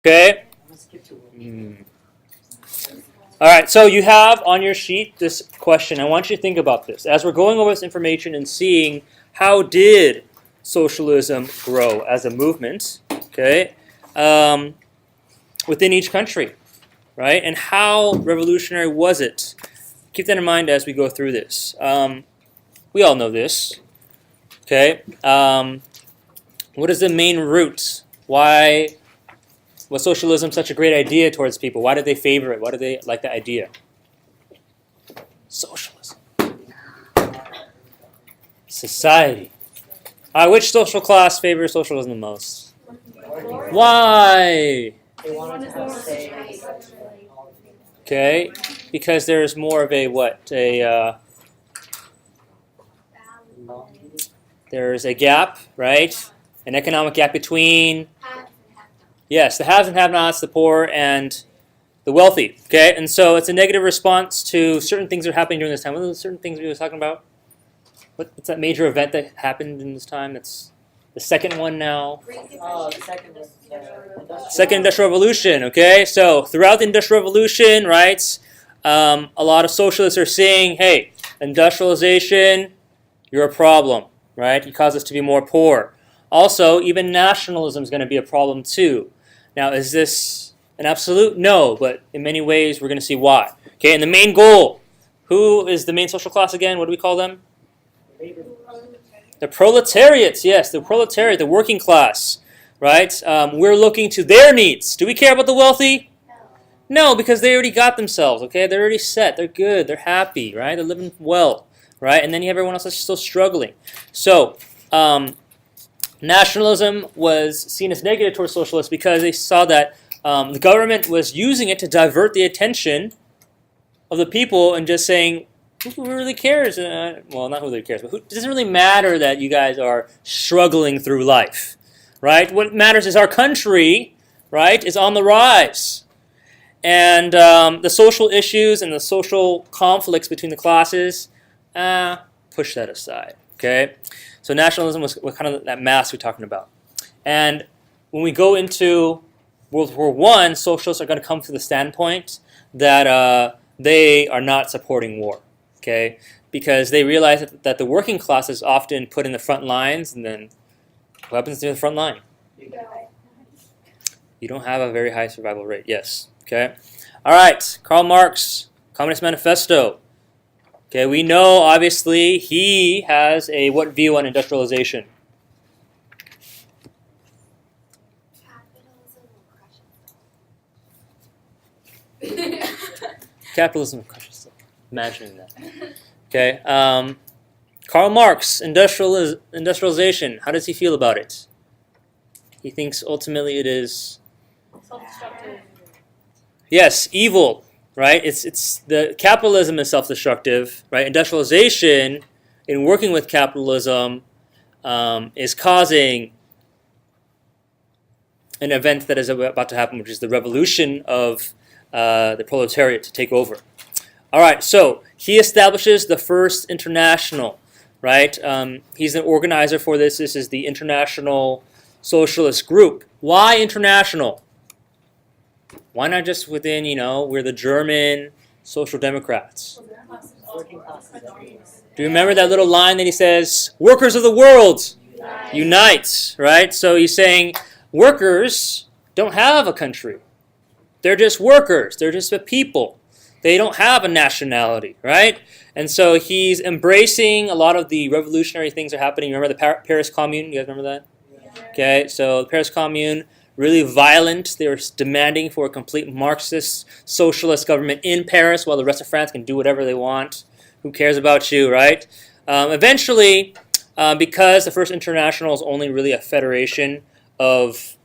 Okay? All right, so you have on your sheet this question. I want you to think about this. As we're going over this information and seeing how did socialism grow as a movement, okay, within each country, right? And how revolutionary was it? Keep that in mind as we go through this. We all know this, okay? What is the main root? Why was socialism such a great idea towards people? Why did they favor it? Why did they like the idea? Socialism. Society. Which social class favors socialism the most? Why? Okay, because there's more of a what? There's a gap, right? An economic gap between, yes, the haves and have-nots, the poor and the wealthy. Okay, and so it's a negative response to certain things that are happening during this time. What are the certain things we were talking about? What's that major event that happened in this time? It's the second one now. Second Industrial Revolution. Okay, so throughout the Industrial Revolution, right, a lot of socialists are saying, hey, industrialization, you're a problem, right? You cause us to be more poor. Also, even nationalism is going to be a problem too. Now, is this an absolute? No, but in many ways, we're going to see why. Okay, and the main goal. Who is the main social class again? What do we call them? The proletariats, yes, the proletariat, the working class, right? We're looking to their needs. Do we care about the wealthy? No, because they already got themselves, okay? They're already set. They're good. They're happy, right? They're living well, right? And then you have everyone else that's still struggling. So, nationalism was seen as negative towards socialists because they saw that the government was using it to divert the attention of the people and just saying, who really cares? Well, not who really cares, but it doesn't really matter that you guys are struggling through life, right? What matters is our country, right, is on the rise. And the social issues and the social conflicts between the classes, push that aside, okay? So nationalism was kind of that mass we're talking about. And when we go into World War I, socialists are going to come to the standpoint that they are not supporting war, okay? Because they realize that the working class is often put in the front lines, and then what happens to the front line? You don't have a very high survival rate, yes, okay? All right, Karl Marx, Communist Manifesto. Okay, we know, obviously, he has a what view on industrialization? Capitalism will crush itself. Imagining that. Okay, Karl Marx, industrialization. How does he feel about it? He thinks ultimately it is self-destructive. Yes, evil. Right? It's the capitalism is self-destructive, right? Industrialization, in working with capitalism, is causing an event that is about to happen, which is the revolution of the proletariat to take over. All right, so he establishes the first international, right? He's an organizer for this. This is the International Socialist Group. Why international? Why not just within, we're the German Social Democrats? Do you remember that little line that he says, workers of the world, unite, right? So he's saying workers don't have a country. They're just workers. They're just a people. They don't have a nationality, right? And so he's embracing a lot of the revolutionary things that are happening. Remember the Paris Commune? You guys remember that? Okay, so the Paris Commune, really violent. They were demanding for a complete Marxist socialist government in Paris while the rest of France can do whatever they want. Who cares about you, right? Eventually, because the First International is only really a federation of,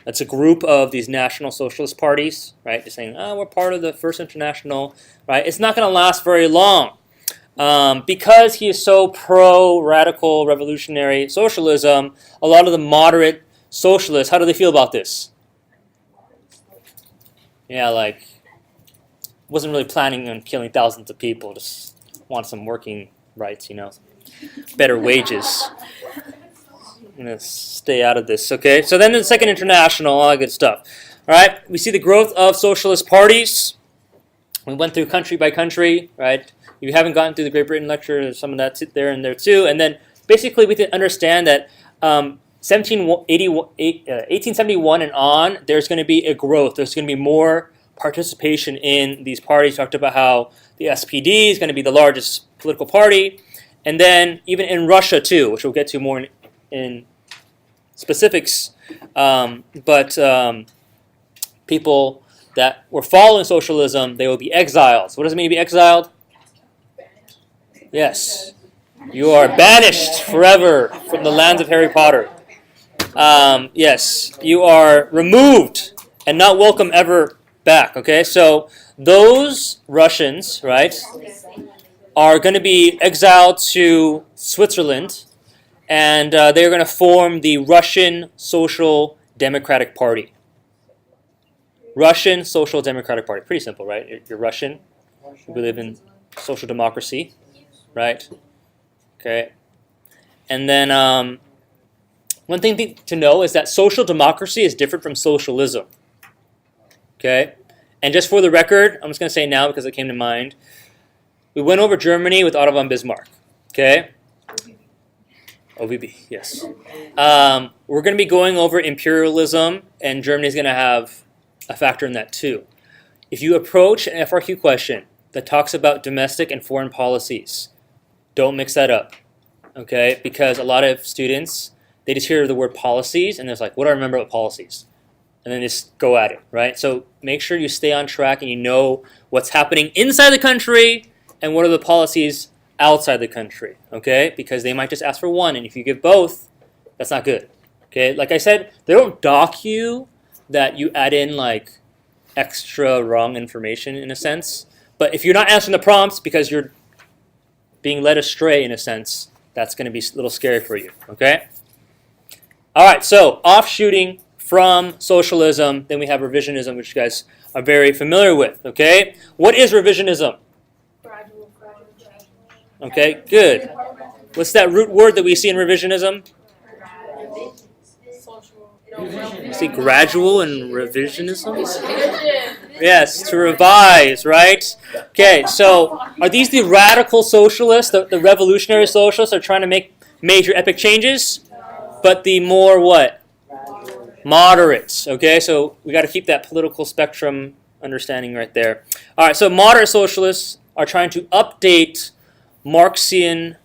it's a group of these national socialist parties, right? They're saying, we're part of the First International, right? It's not going to last very long. Because he is so pro-radical revolutionary socialism, a lot of the moderate socialists, how do they feel about this? Yeah, like, wasn't really planning on killing thousands of people, just want some working rights, better wages. I'm going to stay out of this, okay? So then the Second International, all that good stuff. All right, we see the growth of socialist parties. We went through country by country, right? If you haven't gotten through the Great Britain lecture, there's some of that there and there too. And then basically we can understand that 1871 and on, there's going to be a growth. There's going to be more participation in these parties. Talked about how the SPD is going to be the largest political party. And then even in Russia too, which we'll get to more in specifics. But people that were following socialism, they will be exiled. So what does it mean to be exiled? Yes. You are banished forever from the lands of Harry Potter. Yes. You are removed and not welcome ever back. Okay? So those Russians, right, are going to be exiled to Switzerland, and they're going to form the Russian Social Democratic Party. Russian Social Democratic Party. Pretty simple, right? You're Russian. We live in social democracy, right? Okay. And then one thing to know is that social democracy is different from socialism. Okay? And just for the record, I'm just going to say now because it came to mind, we went over Germany with Otto von Bismarck. Okay? OVB, yes. We're going to be going over imperialism, and Germany is going to have a factor in that too. If you approach an FRQ question that talks about domestic and foreign policies, don't mix that up, okay? Because a lot of students, they just hear the word policies, and they're like, what do I remember about policies? And then just go at it, right? So make sure you stay on track and you know what's happening inside the country and what are the policies outside the country, okay? Because they might just ask for one, and if you give both, that's not good, okay? Like I said, they don't dock you that you add in like extra wrong information in a sense. But if you're not answering the prompts because you're being led astray in a sense, that's going to be a little scary for you, okay? All right, so offshooting from socialism, then we have revisionism, which you guys are very familiar with, okay? What is revisionism? Okay, good. What's that root word that we see in revisionism? See, gradual and revisionism? Yes, to revise, right? Okay, so are these the radical socialists, the revolutionary socialists are trying to make major epic changes? But the more what? Moderates, okay? So we got to keep that political spectrum understanding right there. All right, so moderate socialists are trying to update Marxian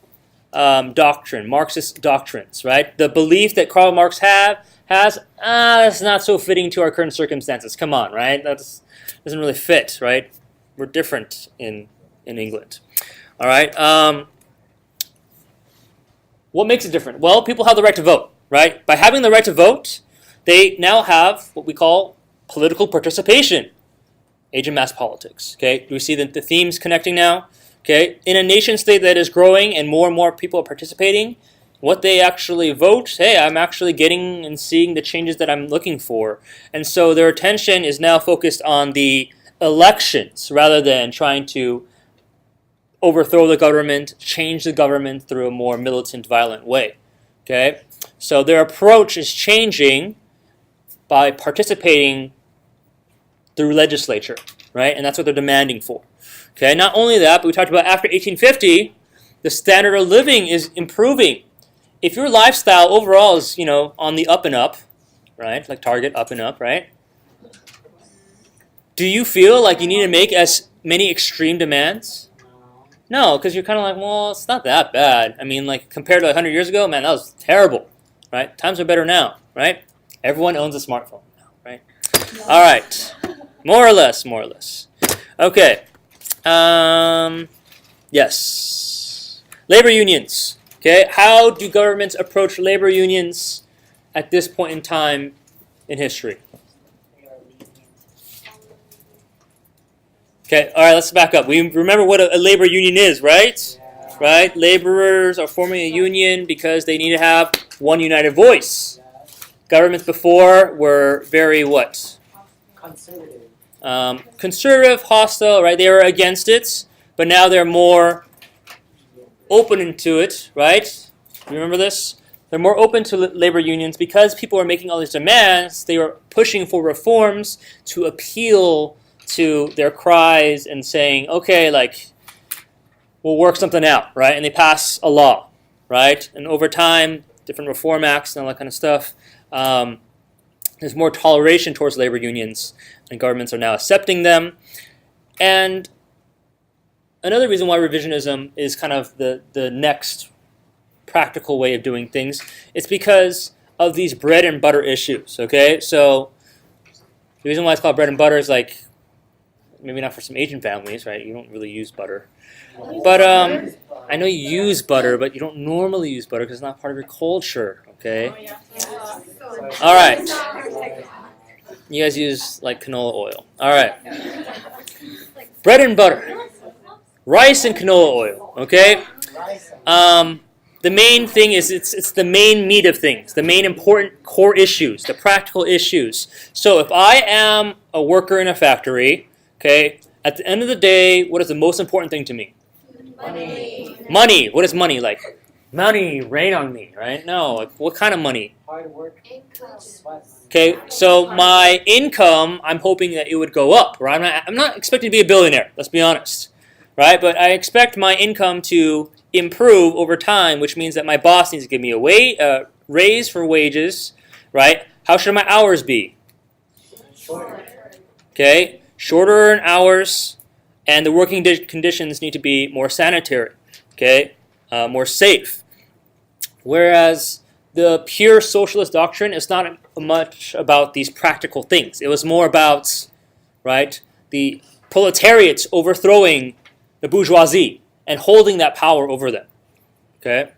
doctrine, Marxist doctrines, right? The belief that Karl Marx has, that's not so fitting to our current circumstances. Come on, right? That doesn't really fit, right? We're different in England. All right. What makes it different? Well, people have the right to vote, right? By having the right to vote, they now have what we call political participation. Age of mass politics. Okay. Do we see the themes connecting now? Okay. In a nation state that is growing and more people are participating, what they actually vote, hey, I'm actually getting and seeing the changes that I'm looking for. And so their attention is now focused on the elections rather than trying to overthrow the government, change the government through a more militant, violent way. Okay? So their approach is changing by participating through legislature, right? And that's what they're demanding for. Okay? Not only that, but we talked about after 1850, the standard of living is improving. If your lifestyle overall is, on the up and up, right? Like Target, up and up, right? Do you feel like you need to make as many extreme demands? No, because you're kind of like, well, it's not that bad. I mean, like compared to 100 years ago, man, that was terrible, right? Times are better now, right? Everyone owns a smartphone now, right? All right. More or less. Okay. Yes. Labor unions. Okay, how do governments approach labor unions at this point in time in history? Okay, all right, let's back up. We remember what a labor union is, right? Yeah. Right? Laborers are forming a union because they need to have one united voice. Governments before were very what? Conservative. Conservative, hostile, right? They were against it, but now they're more open to it, right? You remember this? they're more open to labor unions because people are making all these demands. They are pushing for reforms to appeal to their cries and saying, okay, like, we'll work something out, right? And they pass a law, right? And over time, different reform acts and all that kind of stuff, there's more toleration towards labor unions, and governments are now accepting them. And another reason why revisionism is kind of the next practical way of doing things, it's because of these bread and butter issues, okay? So the reason why it's called bread and butter is like, maybe not for some Asian families, right? You don't really use butter. But I know you use butter, but you don't normally use butter because it's not part of your culture, okay? All right. You guys use like canola oil. All right. Bread and butter. Rice and canola oil, okay? The main thing is it's the main meat of things, the main important core issues, the practical issues. So if I am a worker in a factory, okay, at the end of the day, what is the most important thing to me? Money. Money. What is money like? Money, rain on me, right? No, like what kind of money? Hard work. Okay, so my income, I'm hoping that it would go up, right? I'm not expecting to be a billionaire, let's be honest, right? But I expect my income to improve over time, which means that my boss needs to give me a raise for wages, right? How should my hours be? Okay, shorter in hours, and the working conditions need to be more sanitary, okay, more safe. Whereas the pure socialist doctrine is not much about these practical things. It was more about, right, the proletariat overthrowing the bourgeoisie and holding that power over them. Okay?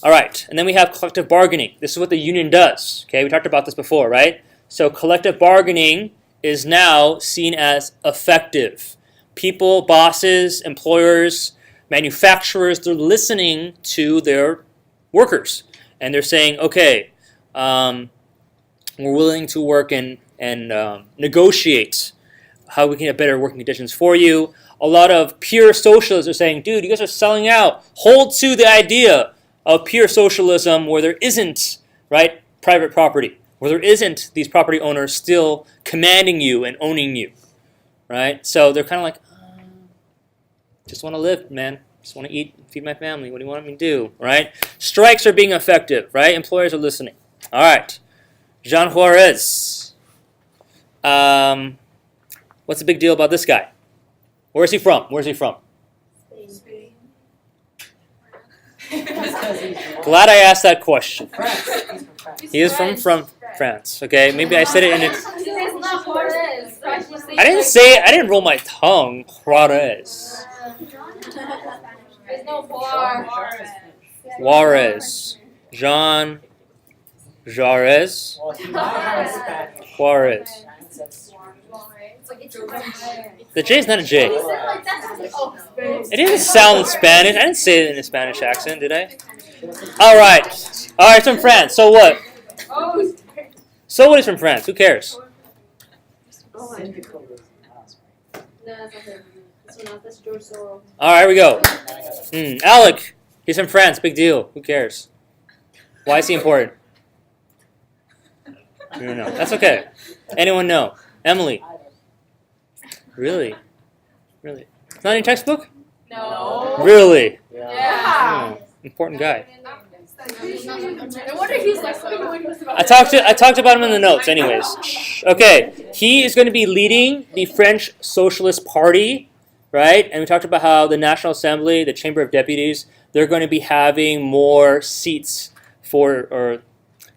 All right, and then we have collective bargaining. This is what the union does. Okay, we talked about this before, right? So collective bargaining is now seen as effective. People, bosses, employers, manufacturers, they're listening to their workers. And they're saying, okay, we're willing to work and negotiate how we can get better working conditions for you. A lot of pure socialists are saying, dude, you guys are selling out. Hold to the idea of pure socialism where there isn't, right, private property, where there isn't these property owners still commanding you and owning you, right? So they're kind of like, just want to live, man. Just want to eat and feed my family. What do you want me to do, right? Strikes are being effective, right? Employers are listening. All right. Jean Juarez. What's the big deal about this guy? Where is he from? Where is he from? Spain. Glad I asked that question. He is from France. Okay, maybe I said it in it. I didn't roll my tongue. Juarez. There's no bar. Juarez. Jean Juarez. Juarez. The J is not a J. It didn't sound Spanish. I didn't say it in a Spanish accent, did I? All right. It's from France. So what? So what is from France? Who cares? All right, here we go. Alec. He's from France. Big deal. Who cares? Why is he important? I don't know. That's okay. Anyone know? Emily. Really? Really? It's not in your textbook? No. Really? Yeah. Oh, important guy. No wonder he's like, I talked about him in the notes anyways. Okay, he is going to be leading the French Socialist Party, right? And we talked about how the National Assembly, the Chamber of Deputies, they're going to be having more seats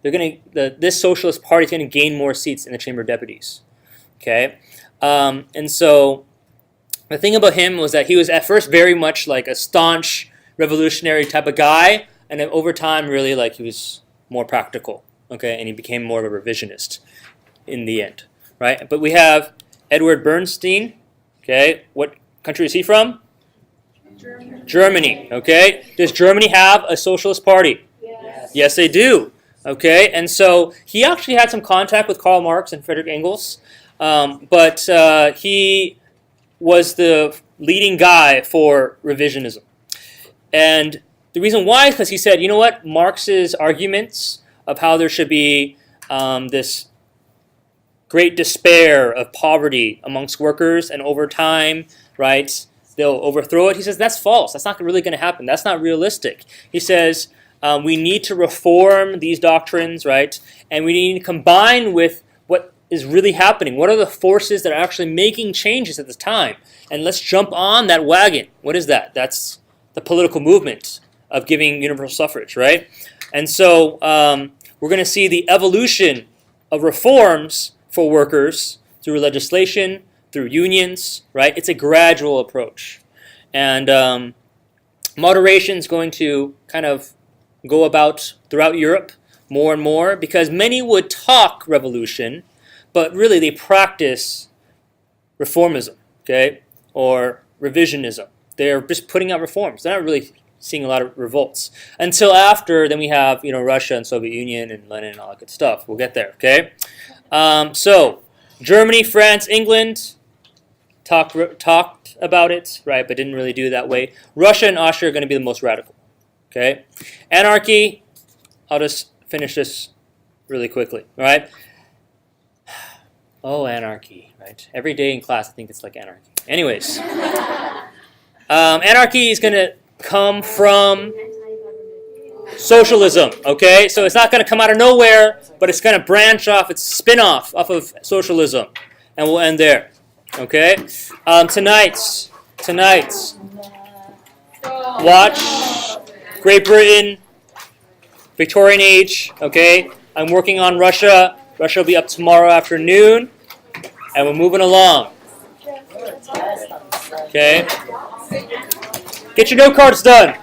this Socialist Party is going to gain more seats in the Chamber of Deputies. Okay? And so the thing about him was that he was at first very much like a staunch revolutionary type of guy, and then over time really like he was more practical, okay, and he became more of a revisionist in the end, right? But we have Edward Bernstein, okay, what country is he from? Germany, okay. Does Germany have a socialist party? Yes, they do, okay, and so he actually had some contact with Karl Marx and Friedrich Engels. But he was the leading guy for revisionism. And The reason why is because he said, you know what, Marx's arguments of how there should be this great despair of poverty amongst workers, and over time, right, they'll overthrow it. He says that's false. That's not really going to happen. That's not realistic. He says we need to reform these doctrines, right, and we need to combine with what is really happening. What are the forces that are actually making changes at this time? And let's jump on that wagon. What is that? That's the political movement of giving universal suffrage, right? And so we're going to see the evolution of reforms for workers through legislation, through unions, right? It's a gradual approach. And moderation is going to kind of go about throughout Europe more and more, because many would talk revolution, but really they practice reformism, okay, or revisionism. They're just putting out reforms. They're not really seeing a lot of revolts. Until after, then we have, Russia and Soviet Union and Lenin and all that good stuff. We'll get there, okay? So, Germany, France, England talked about it, right, but didn't really do it that way. Russia and Austria are going to be the most radical, okay? Anarchy, I'll just finish this really quickly, all right? Oh, anarchy, right? Every day in class I think it's like anarchy. Anyways, anarchy is going to come from socialism, okay? So it's not going to come out of nowhere, but it's going to branch off, it's spin-off off of socialism. And we'll end there, okay? Tonight, watch Great Britain, Victorian Age, okay? I'm working on Russia. Russia will be up tomorrow afternoon, and we're moving along. Okay? Get your note cards done.